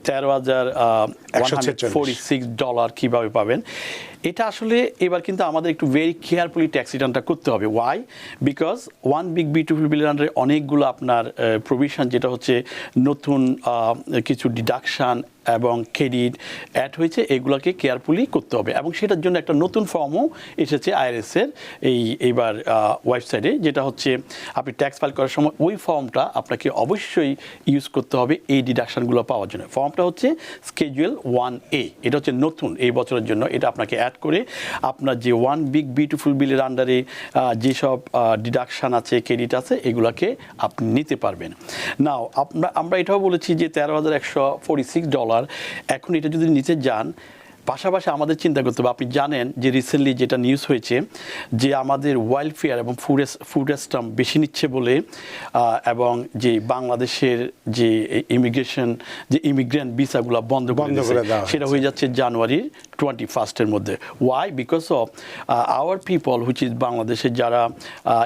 $13,146 কিভাবে পাবেন। এটা আসলে এবার কিন্তু আমাদের একটু ভেরি কেয়ারফুলি ট্যাক্স রিটার্নটা করতে হবে। Why? Because one big beautiful বিলের আন্ডারে অনেকগুলো আপনার প্রভিশন, যেটা হচ্ছে নতুন কিছু ডিডাকশান এবং ক্রেডিট অ্যাড হয়েছে, এগুলোকে কেয়ারফুলি করতে হবে। এবং সেটার জন্য একটা নতুন ফর্মও এসেছে আইআরএসের এইবার ওয়েবসাইটে, যেটা হচ্ছে আপনি ট্যাক্স ফাইল করার সময় ওই ফর্মটা আপনাকে অবশ্যই ইউজ করতে হবে এই ডিডাকশানগুলো পাওয়ার জন্য। ফর্মটা হচ্ছে স্কেজুয়াল 1A, এটা হচ্ছে নতুন এই বছরের জন্য। এটা আপনাকে অ্যাড করে আপনার যে ওয়ান বিগ বিউটিফুল বিলের আন্ডারে যেসব ডিডাকশান আছে, ক্রেডিট আছে, এগুলোকে আপনি নিতে পারবেন। নাও আমরা এটাও বলেছি যে $13,146, এখন এটা যদি নিতে যান, পাশাপাশি আমাদের চিন্তা করতে হবে। আপনি জানেন যে রিসেন্টলি যেটা নিউজ হয়েছে যে আমাদের ওয়েলফেয়ার এবং ফুড স্ট্যাম্প বেশি নিচ্ছে বলে, এবং যে বাংলাদেশের যে ইমিগ্রেশন যে ইমিগ্রেন্ট ভিসাগুলো বন্ধ করে সেটা হয়ে যাচ্ছে জানুয়ারির 21 মধ্যে। Why? Because of our people which is বাংলাদেশের যারা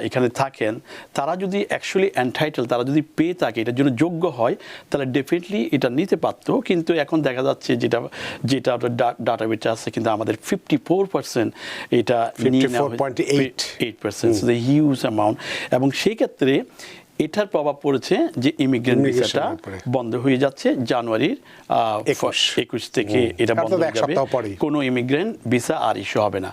এখানে থাকেন, তারা যদি অ্যাকচুয়ালি এনটাইটেল, তারা যদি পেয়ে থাকে, এটার জন্য যোগ্য হয়, তাহলে ডেফিনেটলি এটা নিতে পারতো। কিন্তু এখন দেখা যাচ্ছে যেটা ডাটাবেসে আছে, কিন্তু আমাদের 54% এটা 54.8%, সো দ্য হিউজ অ্যামাউন্ট। এবং সেই ক্ষেত্রে এটার প্রভাব পড়েছে যে ইমিগ্রেন্ট ভিসাটা বন্ধ হয়ে যাচ্ছে জানুয়ারির 21 থেকে। এটা বন্ধ হয়ে যাবে, কোনো ইমিগ্রেন্ট ভিসা আর ইস্যু হবে না।